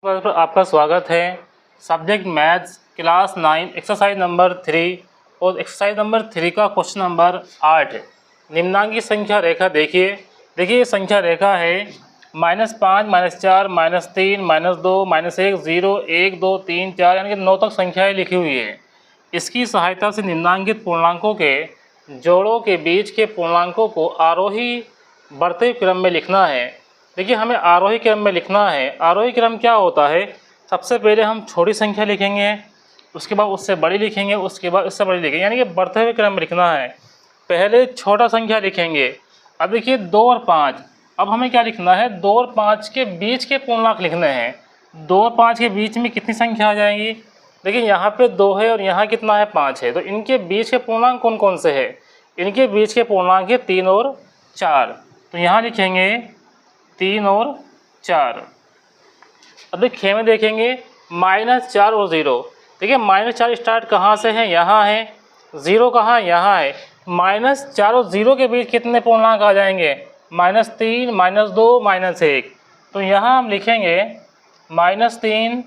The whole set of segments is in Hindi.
पर आपका स्वागत है। Subject maths class 9 exercise number 3 और एक्सरसाइज नंबर 3 का क्वेश्चन नंबर 8 है। निम्नांकित संख्या रेखा देखिए ये संख्या रेखा है -5, -4, -3, -2, -1, 0, 1, 2, 3, 4 यानी कि 9 तक संख्याएँ लिखी हुई है। इसकी सहायता से निम्नांकित पूर्णांकों के जोड़ों के बीच के पूर्णांकों को आरोही बढ़ते क्रम में लिखना है। देखिए हमें आरोही क्रम में लिखना है। आरोही क्रम क्या होता है? सबसे पहले हम छोटी संख्या लिखेंगे, उसके बाद उससे बड़ी लिखेंगे, उसके बाद उससे बड़ी लिखेंगे, यानी कि बढ़ते हुए क्रम में लिखना है। पहले छोटा संख्या लिखेंगे। अब देखिए 2 और 5, अब हमें क्या लिखना है? 2 और 5 के बीच के पूर्णांक लिखने हैं। 2 और 5 के बीच में कितनी संख्या आ जाएंगी? देखिए यहाँ पे 2 है और यहाँ कितना है? 5 है। तो इनके बीच के पूर्णांक कौन कौन से है? इनके बीच के पूर्णांक है 3 और 4। तो यहाँ लिखेंगे 3 और 4। अब देखिए में देखेंगे -4 और 0। देखिए -4 स्टार्ट कहाँ से है? यहाँ है। 0 कहाँ? यहाँ है। -4 और 0 के बीच कितने पूर्णांक आ जाएंगे? -3, -2, -1। तो यहाँ हम लिखेंगे -3,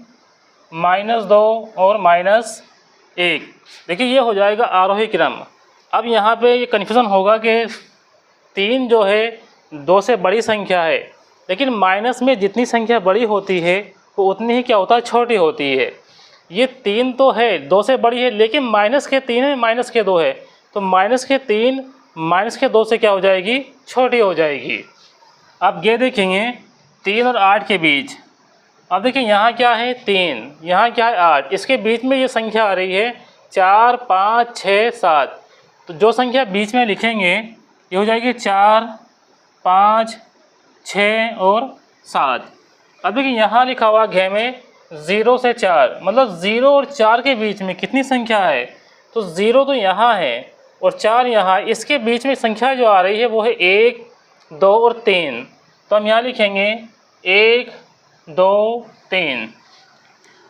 -2 और -1। देखिए ये हो जाएगा आरोही क्रम। अब यहाँ पे ये कन्फ्यूज़न होगा कि 3 जो है 2 से बड़ी संख्या है, लेकिन माइनस में जितनी संख्या बड़ी होती है वो उतनी ही क्या होता है? छोटी होती है। ये 3 तो है 2 से बड़ी है, लेकिन माइनस के 3 है, माइनस के 2 है, तो माइनस के 3 माइनस के 2 से क्या हो जाएगी? छोटी हो जाएगी। अब ये देखेंगे 3 और 8 के बीच। अब देखिए यहाँ क्या है? 3, यहाँ क्या है? 8। इसके बीच में ये संख्या आ रही है 4, 5, 6, 7। तो जो संख्या बीच में लिखेंगे ये हो जाएगी 4, 5, 6 और 7। अब देखिए यहाँ लिखा हुआ घे में 0 से 4, मतलब 0 और 4 के बीच में कितनी संख्या है? तो 0 तो यहाँ है और 4 यहाँ। इसके बीच में संख्या जो आ रही है वो है 1, 2 और 3। तो हम यहाँ लिखेंगे 1, 2, 3।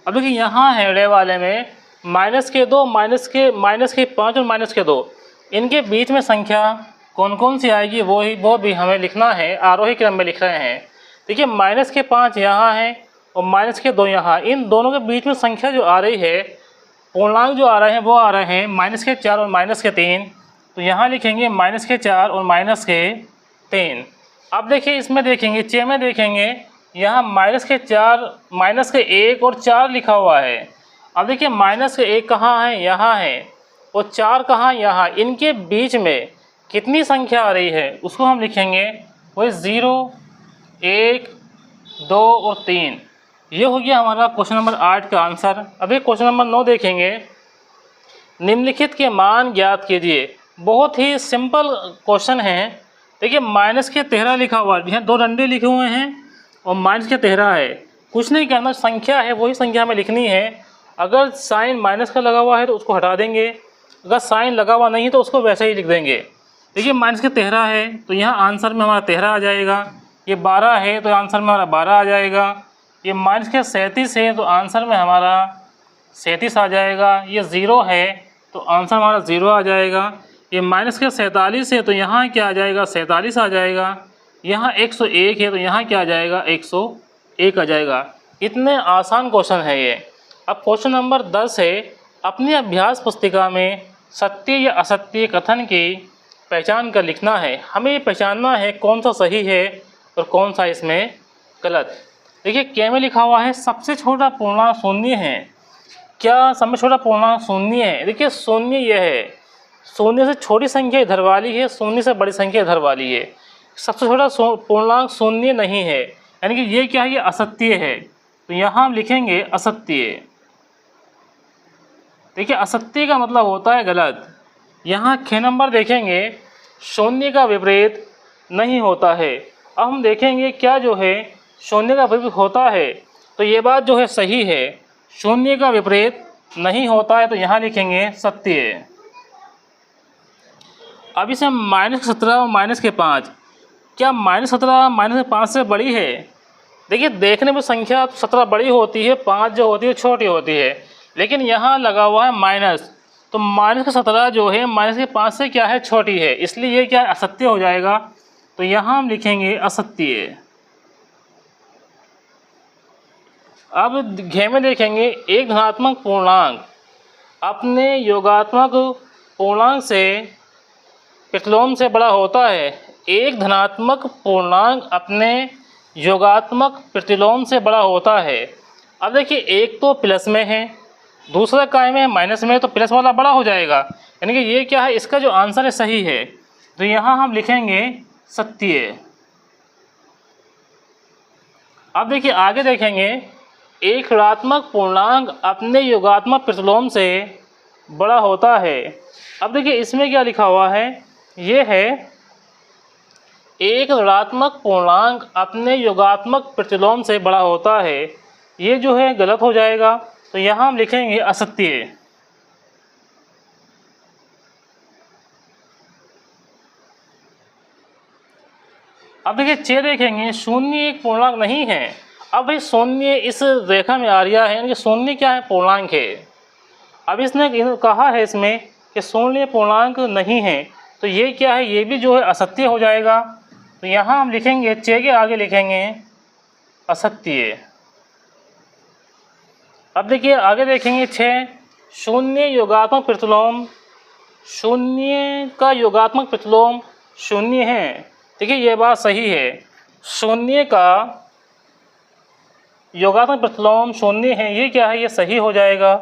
अब देखिए यहाँ है रे वाले में -2, -5 और -2। इनके बीच में संख्या कौन कौन सी आएगी वो भी हमें लिखना है। आरोही क्रम में लिख रहे हैं। देखिए -5 यहाँ है और -2 यहाँ। इन दोनों के बीच में संख्या जो आ रही है, पूर्णांक जो आ रहे हैं वो आ रहे हैं -4 और -3। तो यहाँ लिखेंगे -4 और -3। अब देखिए इसमें देखेंगे चे में देखेंगे यहाँ -1 और 4 लिखा हुआ है। अब देखिए -1 कहाँ है? यहाँ है। और 4 कहाँ? यहाँ। इनके बीच में कितनी संख्या आ रही है उसको हम लिखेंगे वही 0, 1, 2 और 3। ये हो गया हमारा क्वेश्चन नंबर 8 का आंसर। अभी क्वेश्चन नंबर 9 देखेंगे। निम्नलिखित के मान ज्ञात कीजिए। बहुत ही सिंपल क्वेश्चन है। देखिए -13 लिखा हुआ है, यहाँ 2 डंडे लिखे हुए हैं और -13 है। कुछ नहीं करना, संख्या है वही संख्या हमें लिखनी है। अगर साइन माइनस का लगा हुआ है तो उसको हटा देंगे, अगर साइन लगा हुआ नहीं तो उसको वैसे ही लिख देंगे। देखिए -13 है तो यहाँ आंसर में हमारा 13 आ जाएगा। ये 12 है तो आंसर में हमारा 12 आ जाएगा। ये -37 है तो आंसर में हमारा 37 आ जाएगा। ये 0 है तो आंसर हमारा 0 आ जाएगा। ये -47 है तो यहाँ क्या आ जाएगा? 47 आ जाएगा। यहाँ 101 है तो यहाँ क्या आ जाएगा? 101 आ जाएगा। इतने आसान क्वेश्चन है ये। अब क्वेश्चन नंबर 10 है। अपनी अभ्यास पुस्तिका में सत्य या असत्य कथन की पहचान कर लिखना है। हमें ये पहचानना है कौन सा सही है और कौन सा इसमें गलत। देखिए क्या में लिखा हुआ है सबसे छोटा पूर्णांक शून्य है। क्या सबसे छोटा पूर्णांक शून्य है? देखिए शून्य यह है, शून्य से छोटी संख्या इधर वाली है, शून्य से बड़ी संख्या इधर वाली है। सबसे छोटा पूर्णांक शून्य नहीं है, यानी कि ये क्या है? ये असत्य है। तो यहाँ हम लिखेंगे असत्य। देखिए असत्य का मतलब होता है गलत। यहाँ ख नंबर देखेंगे शून्य का विपरीत नहीं होता है। अब हम देखेंगे क्या जो है शून्य का विपरीत होता है, तो ये बात जो है सही है। शून्य का विपरीत नहीं होता है तो यहाँ लिखेंगे सत्य। अब इसे -17 और -5, क्या -17 -5 से बड़ी है? देखिए देखने में संख्या 17 बड़ी होती है, 5 जो होती है छोटी होती है, लेकिन यहाँ लगा हुआ है माइनस, तो -17 जो है -5 से क्या है? छोटी है, इसलिए ये क्या है? असत्य हो जाएगा। तो यहाँ हम लिखेंगे असत्य। अब घ में देखेंगे एक धनात्मक पूर्णांक अपने योगात्मक पूर्णांक से प्रतिलोम से बड़ा होता है। एक धनात्मक पूर्णांक अपने योगात्मक प्रतिलोम से बड़ा होता है। अब देखिए एक तो प्लस में है, दूसरा काय में है माइनस में, तो प्लस वाला बड़ा हो जाएगा, यानी कि ये क्या है, इसका जो आंसर है सही है। तो यहाँ हम लिखेंगे सत्य। अब देखिए आगे देखेंगे एक ऋणात्मक पूर्णांक अपने योगात्मक प्रतिलोम से बड़ा होता है। अब देखिए इसमें क्या लिखा हुआ है, ये है एक ऋणात्मक पूर्णांक अपने योगात्मक प्रतिलोम से बड़ा होता है। ये जो है गलत हो जाएगा, तो यहाँ हम लिखेंगे असत्य। अब देखिए चे देखेंगे शून्य एक पूर्णांक नहीं है। अब भाई शून्य इस रेखा में आ रहा है, यानी कि शून्य क्या है, पूर्णांक है। अब इसने कहा है इसमें कि शून्य पूर्णांक नहीं है, तो ये क्या है, ये भी जो है असत्य हो जाएगा। तो यहाँ हम लिखेंगे चे के आगे लिखेंगे असत्य। अब देखिए आगे देखेंगे 6 शून्य योगात्मक प्रतिलोम, शून्य का योगात्मक प्रतिलोम शून्य है। देखिए ये बात सही है, शून्य का योगात्मक प्रतिलोम शून्य है, ये क्या है, ये सही हो जाएगा।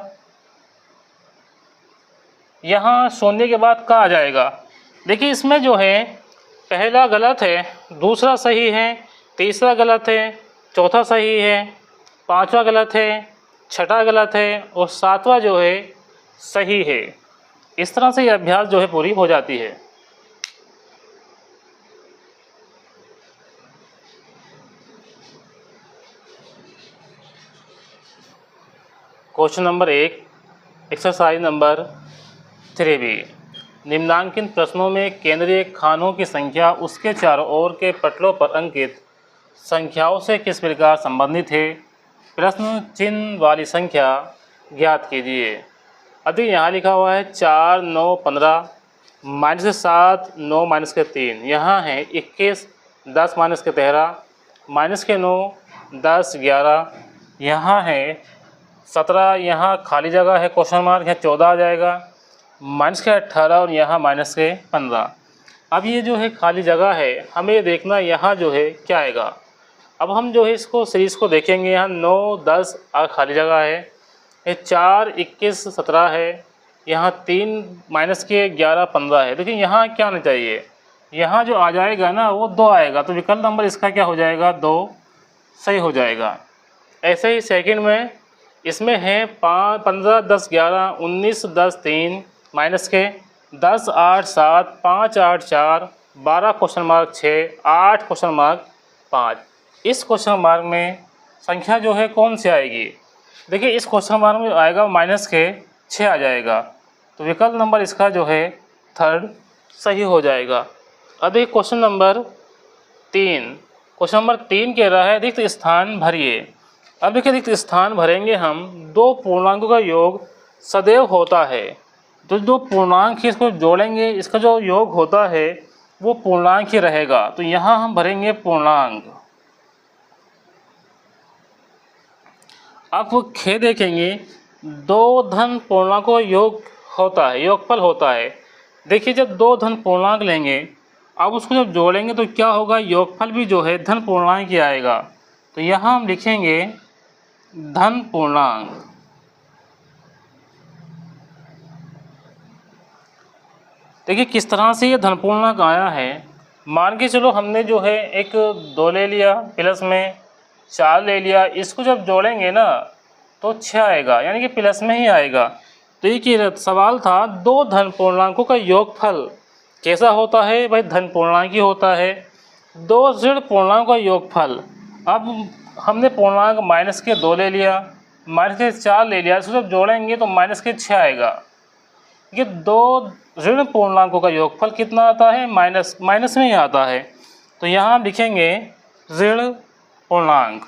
यहाँ शून्य के बाद का आ जाएगा। देखिए इसमें जो है पहला गलत है, दूसरा सही है, तीसरा गलत है, चौथा सही है, पांचवा गलत है, छठा गलत है और सातवां जो है सही है। इस तरह से ये अभ्यास जो है पूरी हो जाती है। Question number 1 exercise number 3B। निम्नांकित प्रश्नों में केंद्रीय खानों की संख्या उसके चारों ओर के पटलों पर अंकित संख्याओं से किस प्रकार संबंधित है। प्रश्न चिन्ह वाली संख्या ज्ञात कीजिए। अभी यहाँ लिखा हुआ है 4 9 15 -7 9 -3, यहाँ है 21 10 -13 -9 10 11, यहाँ है 17, यहाँ खाली जगह है क्वेश्चन मार्क, यहाँ 14 आ जाएगा, -18 और यहाँ -15। अब ये जो है खाली जगह है, हमें देखना यहाँ जो है क्या आएगा। अब हम जो है इसको सीरीज़ को देखेंगे, यहाँ 9 10 खाली जगह है, ये 4 21 17 है, यहाँ 3 -11 15 है। देखिए यहाँ क्या आना चाहिए, यहाँ जो आ जाएगा ना वो 2 आएगा, तो विकल्प नंबर इसका क्या हो जाएगा, 2 सही हो जाएगा। ऐसे ही सेकंड में इसमें है 5 15 10 11 19 10 3 -10 8 7 5 8 4 12 क्वेश्चन मार्क 6 8 क्वेश्चन मार्क 5। इस क्वेश्चन मार्क में संख्या जो है कौन सी आएगी, देखिए इस क्वेश्चन मार्क में आएगा -6 आ जाएगा, तो विकल्प नंबर इसका जो है थर्ड सही हो जाएगा। अब देखिए क्वेश्चन नंबर 3 कह रहा है रिक्त स्थान भरिए। अब देखिए रिक्त स्थान भरेंगे हम, दो पूर्णांकों का योग सदैव होता है, तो जो पूर्णांक इसको जोड़ेंगे इसका जो योग होता है वो पूर्णांक ही रहेगा, तो यहाँ हम भरेंगे पूर्णांक। अब वो खे देखेंगे दो धन पूर्णांकों का योग होता है, योगफल होता है। देखिए जब दो धन पूर्णांक लेंगे, अब उसको जब जोड़ेंगे तो क्या होगा, योगफल भी जो है धन पूर्णांक ही आएगा, तो यहाँ हम लिखेंगे धन पूर्णांक। देखिए किस तरह से ये धन पूर्णांक आया है। मान के चलो हमने जो है एक 2 ले लिया, प्लस में 4 ले लिया, इसको जब जोड़ेंगे ना तो 6 आएगा, यानी कि प्लस में ही आएगा। तो ये सवाल था दो धन पूर्णांकों का योगफल कैसा होता है, भाई धन पूर्णांक ही होता है। दो ऋण पूर्णांकों का योगफल, अब हमने पूर्णांक -2 ले लिया, -4 ले लिया, इसको जब जोड़ेंगे तो -6 आएगा। ये दो ऋण पूर्णांकों का योगफल कितना आता है, माइनस में ही आता है, तो यहाँ हम लिखेंगे ऋण पूर्णांक।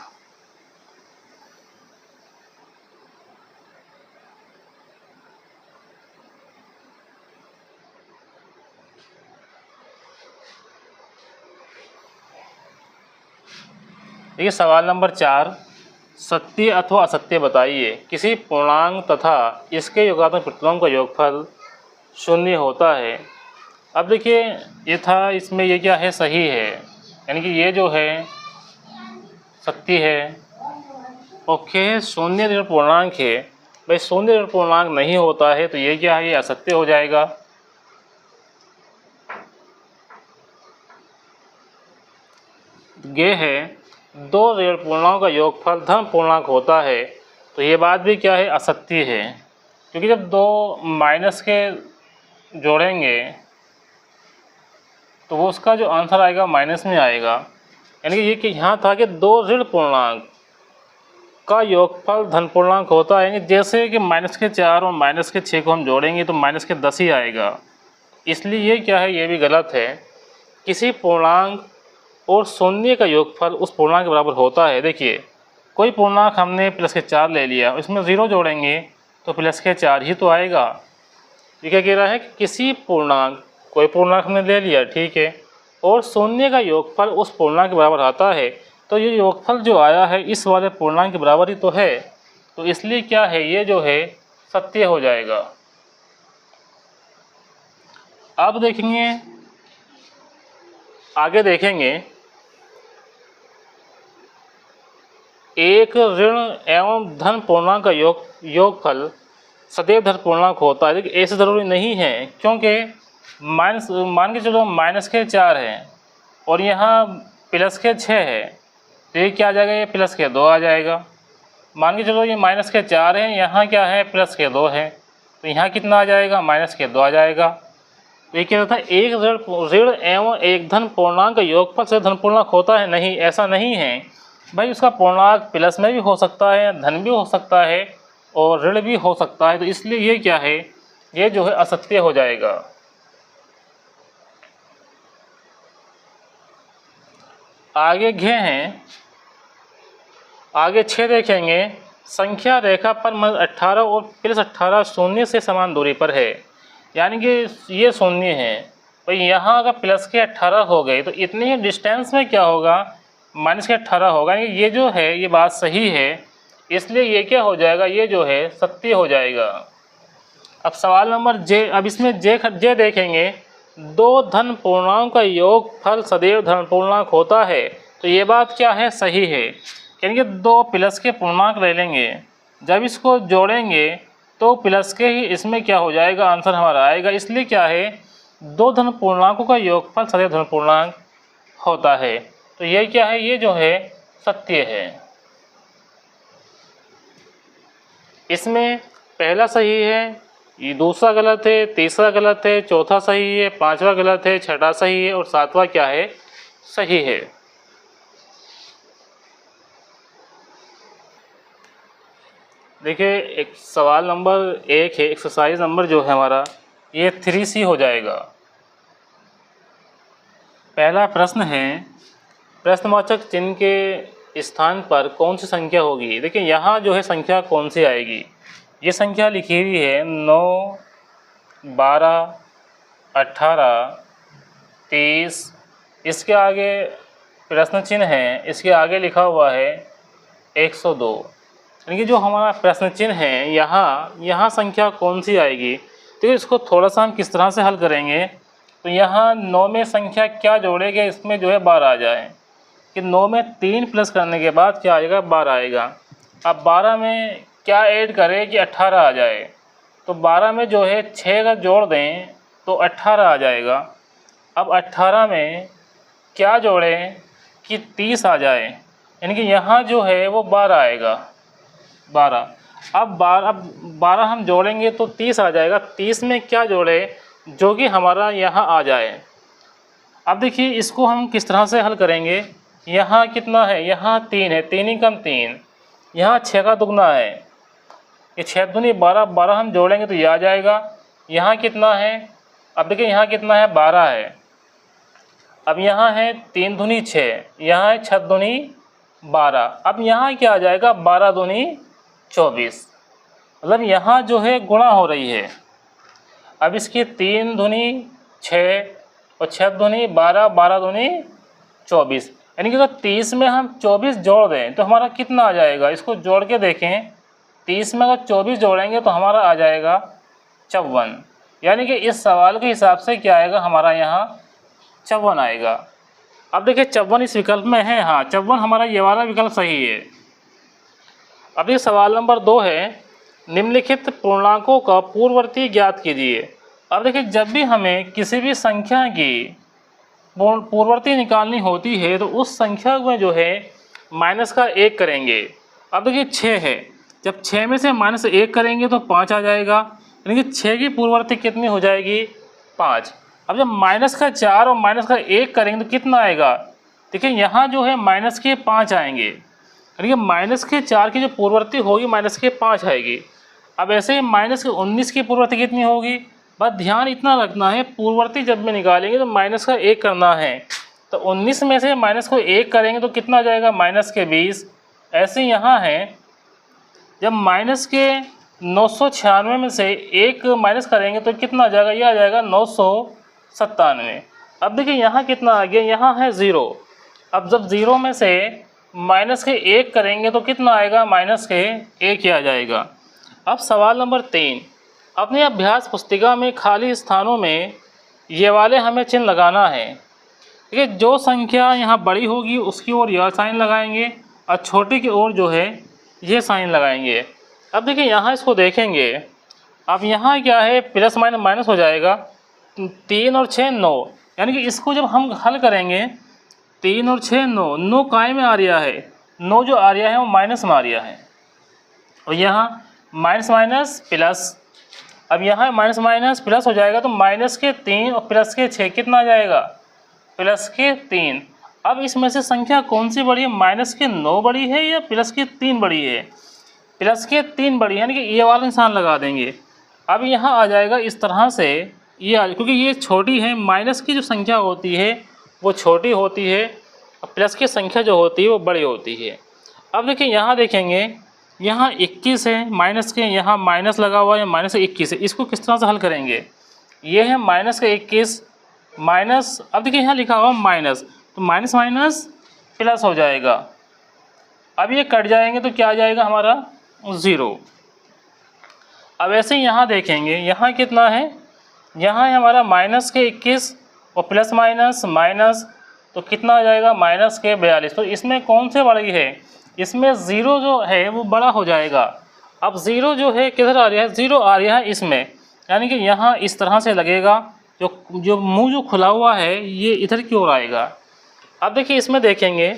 देखिए सवाल नंबर 4, सत्य अथवा असत्य बताइए। किसी पूर्णांक तथा इसके योगात्मक प्रतिलोम का योगफल शून्य होता है। अब देखिए ये था, इसमें ये क्या है, सही है, यानी कि ये जो है सत्य है। ओके, शून्य ऋण पूर्णांक है, भाई शून्य ऋण पूर्णांक नहीं होता है तो ये क्या है, ये असत्य हो जाएगा। ये है दो ऋण पूर्णांकों का योगफल धन पूर्णांक होता है, तो ये बात भी क्या है, असत्य है, क्योंकि जब दो माइनस के जोड़ेंगे तो वो उसका जो आंसर आएगा माइनस में आएगा। यानी कि ये कि यहाँ था कि दो ऋण पूर्णांक का योगफल धन पूर्णांक होता है, जैसे कि -4 और -6 को हम जोड़ेंगे तो -10 ही आएगा। इसलिए ये क्या है, ये भी गलत है। किसी पूर्णांक और शून्य का योगफल उस पूर्णांक के बराबर होता है। देखिए कोई पूर्णांक हमने +4 ले लिया, इसमें 0 जोड़ेंगे तो +4 ही तो आएगा। ये क्या कह रहा है कि किसी पूर्णांक, कोई पूर्णांक हमने ले लिया, ठीक है, और शून्य का योगफल उस पूर्णांक के बराबर आता है, तो ये योगफल जो आया है इस वाले पूर्णांक के बराबर ही तो है, तो इसलिए क्या है, ये जो है सत्य हो जाएगा। अब देखेंगे, आगे देखेंगे, एक ऋण एवं धन पूर्णांक का योगफल सदैव धन पूर्णांक होता है। देखिए ऐसे ज़रूरी नहीं है, क्योंकि मान के चलो -4 है और यहाँ +6 है, तो ये क्या आ जाएगा, ये +2 आ जाएगा। मान के चलो ये -4 है, यहाँ क्या है, +2 है, तो यहाँ कितना आ जाएगा, -2 आ जाएगा। तो ये क्या होता है, एक ऋण एवं एक धन पूर्णांक का योगफल से धन पूर्णांक होता है, नहीं, ऐसा नहीं है भाई। उसका पूर्णांक प्लस में भी हो सकता है, धन भी हो सकता है और ऋण भी हो सकता है, तो इसलिए ये क्या है, ये जो है असत्य हो जाएगा। आगे घे हैं, आगे 6 देखेंगे। संख्या रेखा पर -18 और +18 शून्य से समान दूरी पर है, यानी कि ये शून्य है, भाई यहाँ अगर +18 हो गए तो इतने ही डिस्टेंस में क्या होगा, -18 होगा। यानी ये जो है ये बात सही है, इसलिए ये क्या हो जाएगा, ये जो है सत्य हो जाएगा। अब सवाल नंबर जे, अब इसमें जे देखेंगे, दो धन पूर्णांक का योगफल सदैव धन पूर्णांक होता है, तो ये बात क्या है, सही है। यानी कि दो प्लस के पूर्णांक ले लेंगे, जब इसको जोड़ेंगे तो प्लस के ही इसमें क्या हो जाएगा, आंसर हमारा आएगा। इसलिए क्या है, दो धन पूर्णांकों का योगफल सदैव धन पूर्णांक होता है, तो ये क्या है, ये जो है सत्य है। इसमें पहला सही है, ये दूसरा गलत है, तीसरा गलत है, चौथा सही है, पांचवा गलत है, छठा सही है और सातवां क्या है, सही है। देखिए एक सवाल नंबर 1 है, एक्सरसाइज नंबर जो है हमारा ये 3C हो जाएगा। पहला प्रश्न है, प्रश्नवाचक चिन्ह के स्थान पर कौन सी संख्या होगी। देखिए यहाँ जो है संख्या कौन सी आएगी, ये संख्या लिखी हुई है 9, 12, 18, 30, इसके आगे प्रश्न चिन्ह है, इसके आगे लिखा हुआ है 102। यानी कि जो हमारा प्रश्न चिन्ह है यहाँ संख्या कौन सी आएगी, तो इसको थोड़ा सा हम किस तरह से हल करेंगे। तो यहाँ 9 में संख्या क्या जोड़ेंगे, इसमें जो है 12 आ जाए, कि 9 में 3 प्लस करने के बाद क्या आएगा, 12 आएगा। अब 12 में क्या ऐड करें कि 18 आ जाए, तो 12 में जो है 6 का जोड़ दें तो 18 आ जाएगा। अब 18 में क्या जोड़ें कि 30 आ जाए, यानी कि यहाँ जो है वो 12 आएगा, 12। अब 12 हम जोड़ेंगे तो 30 आ जाएगा। 30 में क्या जोड़े जो कि हमारा यहाँ आ जाए। अब देखिए इसको हम किस तरह से हल करेंगे, यहाँ कितना है, यहाँ 3 है, 3 ही कम 3, यहाँ 6 का दुगना है, ये 6 दूनी 12, 12 हम जोड़ेंगे तो ये आ जाएगा। यहाँ कितना है, अब देखिए यहाँ कितना है, 12 है। अब यहाँ है 3 दूनी 6, यहाँ है 6 दूनी 12, अब यहाँ क्या आ जाएगा, 12 दूनी 24, मतलब यहाँ जो है गुणा हो रही है। अब इसकी 3 दूनी 6 और 6 दूनी 12, 12 दूनी 24, यानी कि अगर 30 में हम 24 जोड़ दें तो हमारा कितना आ जाएगा, इसको जोड़ के देखें। 30 में अगर 24 जोड़ेंगे तो हमारा आ जाएगा 54। यानी कि इस सवाल के हिसाब से क्या आएगा, हमारा यहाँ 54 आएगा। अब देखिए 54 इस विकल्प में है, हाँ 54 हमारा ये वाला विकल्प सही है। अब ये सवाल नंबर 2 है, निम्नलिखित पूर्णांकों का पूर्ववर्ती ज्ञात कीजिए। अब देखिए जब भी हमें किसी भी संख्या की पूर्ववर्ती निकालनी होती है तो उस संख्या में जो है माइनस का 1 करेंगे। अब देखिए 6 है, जब 6 में से -1 करेंगे तो 5 आ जाएगा, यानी कि 6 की पूर्ववर्ती कितनी हो जाएगी, 5। अब जब -4 और -1 करेंगे तो कितना आएगा, देखिए यहाँ जो है -5 आएंगे, यानी कि -4 की जो पूर्ववर्ती होगी -5 आएगी। अब ऐसे ही -19 की पूर्ववर्ती कितनी होगी, बस ध्यान इतना रखना है, पूर्ववर्ती जब में निकालेंगे तो -1 करना है। तो 19 में से -1 करेंगे तो कितना आ जाएगा, -20। ऐसे यहाँ है, जब -996 में से 1 माइनस करेंगे तो कितना आ जाएगा, ये आ जाएगा 997। अब देखिए यहाँ कितना आ गया, यहाँ है 0। अब जब 0 में से -1 करेंगे तो कितना आएगा, -1 ही आ जाएगा। अब सवाल नंबर 3, अपनी अभ्यास पुस्तिका में खाली स्थानों में ये वाले हमें चिन्ह लगाना है। ठीक है, जो संख्या यहाँ बड़ी होगी उसकी ओर यह साइन लगाएंगे और छोटी की ओर जो है ये साइन लगाएंगे। अब देखिए यहाँ इसको देखेंगे, अब यहाँ क्या है, प्लस माइनस हो जाएगा, 3 और 6 9, यानी कि इसको जब हम हल करेंगे 3 और 6 9, 9 काय में आ रहा है, 9 जो आ रहा है वो माइनस में आ रहा है, और यहाँ माइनस प्लस। अब यहाँ माइनस प्लस हो जाएगा तो -3 और +6 कितना आ जाएगा, +3। अब इसमें से संख्या कौन सी बड़ी है, -9 बड़ी है या +3 बड़ी है, +3 बड़ी है, यानी कि ये वाला निशान लगा देंगे। अब यहाँ आ जाएगा इस तरह से, ये क्योंकि ये छोटी है, माइनस की जो संख्या होती है वो छोटी होती है और प्लस की संख्या जो होती है वो बड़ी होती है। अब देखिए यहाँ देखेंगे, यहाँ 21 है, माइनस के यहाँ माइनस लगा हुआ है, -21 है, इसको किस तरह से हल करेंगे, ये है -21 माइनस, अब देखिए यहाँ लिखा हुआ माइनस, तो माइनस प्लस हो जाएगा। अब ये कट जाएंगे तो क्या आ जाएगा हमारा, 0। अब ऐसे ही यहाँ देखेंगे, यहाँ कितना है, यहाँ है हमारा -21 और प्लस माइनस, तो कितना आ जाएगा, -42। तो इसमें कौन से बड़ी है, इसमें 0 जो है वो बड़ा हो जाएगा। अब 0 जो है किधर आ रहा है, 0 आ रहा है इसमें, यानी कि यहाँ इस तरह से लगेगा, जो मुंह जो खुला हुआ है ये इधर की ओर आएगा। अब देखिए इसमें देखेंगे,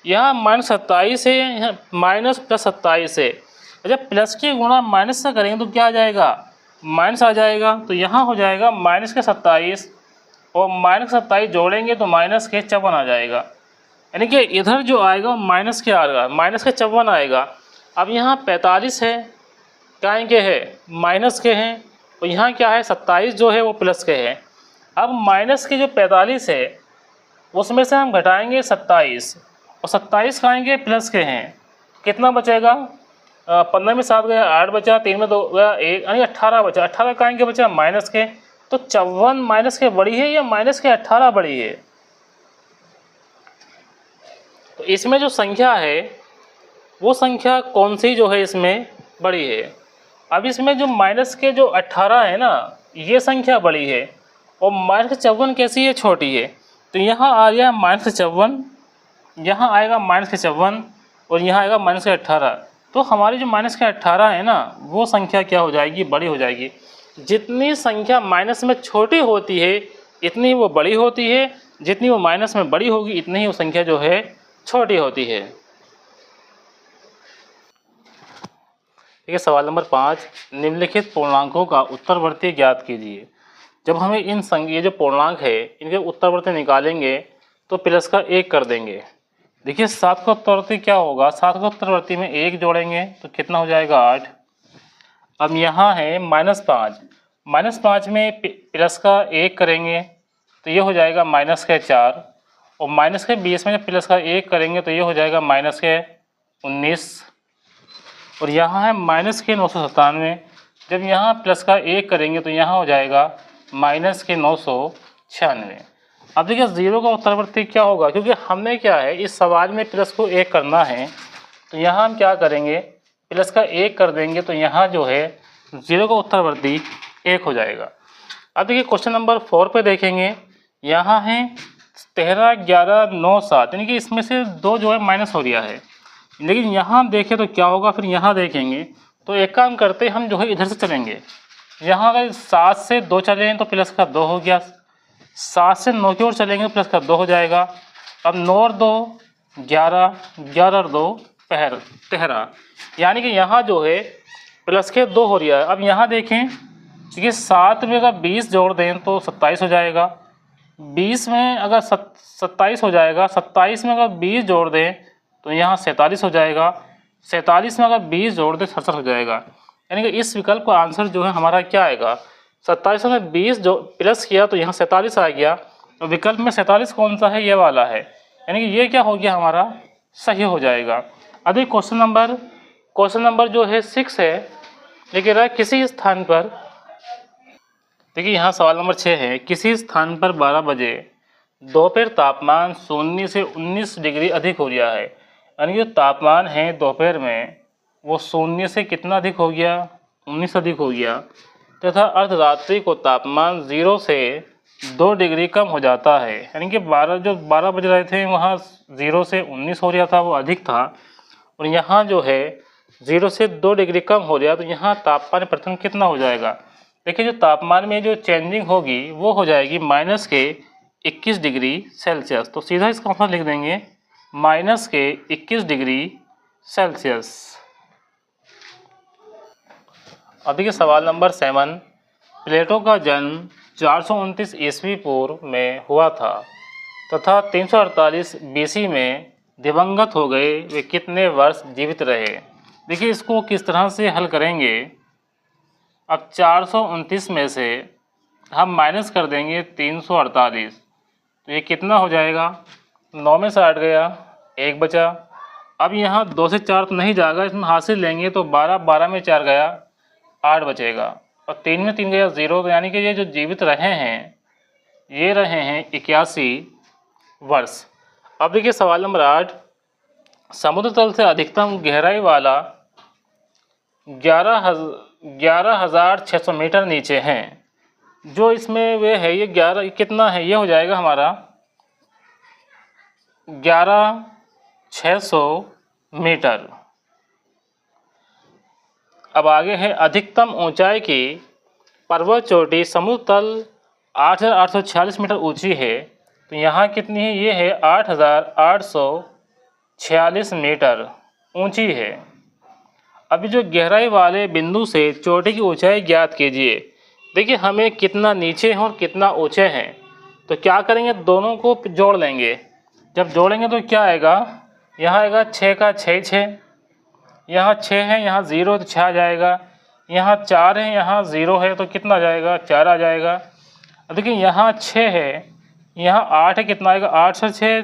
यहाँ -27 है, यहाँ -+27 है, जब प्लस के गुणा माइनस से करेंगे तो क्या आ जाएगा, माइनस आ जाएगा। तो यहाँ हो जाएगा -27 और -27 जोड़ेंगे तो -54 आ जाएगा, यानी कि इधर जो आएगा माइनस के आएगा, -54 आएगा। अब यहाँ 45 है, क्या के है, माइनस के हैं, और यहाँ क्या है 27 जो है वो प्लस के हैं। अब माइनस के जो 45 है उसमें से हम घटाएंगे 27, और 27 खाएंगे प्लस के हैं, कितना बचेगा, 15 में 7 गया, 8 बचा, 3 में 2 गया, 1, यानी 18 बचा। 18 खाएंगे बचा माइनस के, तो 54 माइनस के बड़ी है या माइनस के 18 बड़ी है, तो इसमें जो संख्या है वो संख्या कौन सी जो है इसमें बड़ी है। अब इसमें जो माइनस के जो 18 है ना, ये संख्या बड़ी है, और -54 कैसी है, छोटी है। तो यहाँ आ गया -54, यहाँ आएगा -54, और यहाँ आएगा -18। तो हमारी जो -18 है ना, वो संख्या क्या हो जाएगी, बड़ी हो जाएगी। जितनी संख्या माइनस में छोटी होती है इतनी वो बड़ी होती है, जितनी वो माइनस में बड़ी होगी इतनी ही वो संख्या जो है छोटी होती है। ठीक है, सवाल नंबर 5, निम्नलिखित पूर्णांकों का उत्तरवर्ती ज्ञात कीजिए। जब हमें ये जो पूर्णांक है इनके उत्तरवर्ती निकालेंगे तो प्लस का 1 कर देंगे। देखिए 7 का उत्तरवर्ती क्या होगा, 7 का उत्तरवर्ती में 1 जोड़ेंगे तो कितना हो जाएगा, 8। अब यहाँ है -5, -5 में प्लस का 1 करेंगे तो ये हो जाएगा -4, और -20 में प्लस का 1 करेंगे तो ये हो जाएगा -19, और यहाँ है -997। जब यहाँ प्लस का 1 करेंगे तो यहाँ हो जाएगा -996। अब देखिए 0 का उत्तरवर्ती क्या होगा, क्योंकि हमने क्या है इस सवाल में प्लस को 1 करना है, तो यहाँ हम क्या करेंगे प्लस का 1 कर देंगे, तो यहाँ जो है 0 का उत्तरवर्ती 1 हो जाएगा। अब देखिए क्वेश्चन नंबर 4 पे देखेंगे, यहाँ है 13, 11, 9, 7, यानी कि इसमें से 2 जो है माइनस हो गया है, लेकिन यहाँ हम देखें तो क्या होगा, फिर यहाँ देखेंगे तो एक काम करते हम जो है इधर से चलेंगे। यहाँ अगर 7 से 2 चलें तो प्लस का 2 हो गया, 7 से 9 की ओर चलेंगे तो प्लस का 2 हो जाएगा। अब 9 और 2 11, 11 और 2 13, यानी कि यहाँ जो है प्लस के 2 हो रहा है। अब यहाँ देखें कि 7 में अगर 20 जोड़ दें तो 27 हो जाएगा, 20 में अगर 27 हो जाएगा, 27 में अगर 20 जोड़ दें तो यहाँ 47 हो जाएगा, 47 में अगर 20 जोड़ दें 67 हो जाएगा। यानी कि इस विकल्प का आंसर जो है हमारा क्या आएगा, 27 में 20 जो प्लस किया तो यहाँ 47 आ गया, तो विकल्प में 47 कौन सा है, ये वाला है, यानी कि ये क्या हो गया हमारा सही हो जाएगा। अभी क्वेश्चन नंबर जो है 6 है, लेकिन किसी स्थान पर, देखिए यहाँ सवाल नंबर 6 है, किसी स्थान पर 12 बजे दोपहर तापमान 0 से 19 डिग्री अधिक हो गया है, यानी जो तापमान है दोपहर में वो 0 से कितना अधिक हो गया, 19 अधिक हो गया, तथा अर्धरात्रि को तापमान 0 से 2 डिग्री कम हो जाता है, यानी कि 12 बज रहे थे वहाँ 0 से 19 हो रहा था, वो अधिक था, और यहाँ जो है 0 से 2 डिग्री कम हो गया, तो यहाँ तापमान प्रथम कितना हो जाएगा। देखिए जो तापमान में जो चेंजिंग होगी वो हो जाएगी माइनस के 21 डिग्री सेल्सियस, तो सीधा इसका आंसर लिख देंगे माइनस के 21 डिग्री सेल्सियस। अभी के सवाल नंबर 7, प्लेटो का जन्म 429 ईस्वी पूर्व में हुआ था तथा 348 बीसी में दिवंगत हो गए, वे कितने वर्ष जीवित रहे। देखिए इसको किस तरह से हल करेंगे। अब 429 में से हम माइनस कर देंगे 348, तो ये कितना हो जाएगा, 9 में से 8 गया, 1 बचा। अब यहाँ 2 से 4 तो नहीं जाएगा, इसमें हासिल लेंगे तो 12, 12 में 4 गया, 8 बचेगा, और 3 में 3 गया 0, तो यानी कि ये जो जीवित रहे हैं ये रहे हैं 81 वर्ष। अब देखिए सवाल नंबर 8, समुद्र तल से अधिकतम गहराई वाला 11,600 मीटर नीचे हैं, जो इसमें वे है ये 11 कितना है, ये हो जाएगा हमारा 11,600 मीटर। अब आगे है अधिकतम ऊंचाई की पर्वत चोटी समुद्र तल 8,846 मीटर ऊंची है, तो यहाँ कितनी है, ये है 8,846 मीटर ऊंची है। अभी जो गहराई वाले बिंदु से चोटी की ऊंचाई ज्ञात कीजिए। देखिए हमें कितना नीचे हैं और कितना ऊंचे हैं, तो क्या करेंगे दोनों को जोड़ लेंगे। जब जोड़ेंगे तो क्या आएगा, यहाँ आएगा 6 का 6 6, यहाँ 6 है, यहाँ 0 तो 6 आ जाएगा, यहाँ 4 है, यहाँ 0 है, तो कितना आ जाएगा, 4 आ जाएगा। अब देखिए यहाँ 6 है, यहाँ 8 है, कितना आएगा, 8 से 6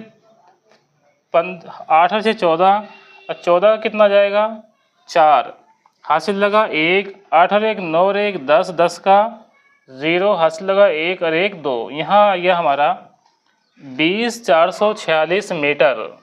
8 से 14, और 14 कितना जाएगा, 4 हासिल लगा 1, 8 और 1 9 और 1 10, 10 का 0 हासिल लगा 1 और 1 2, यहाँ यह हमारा 20,446 मीटर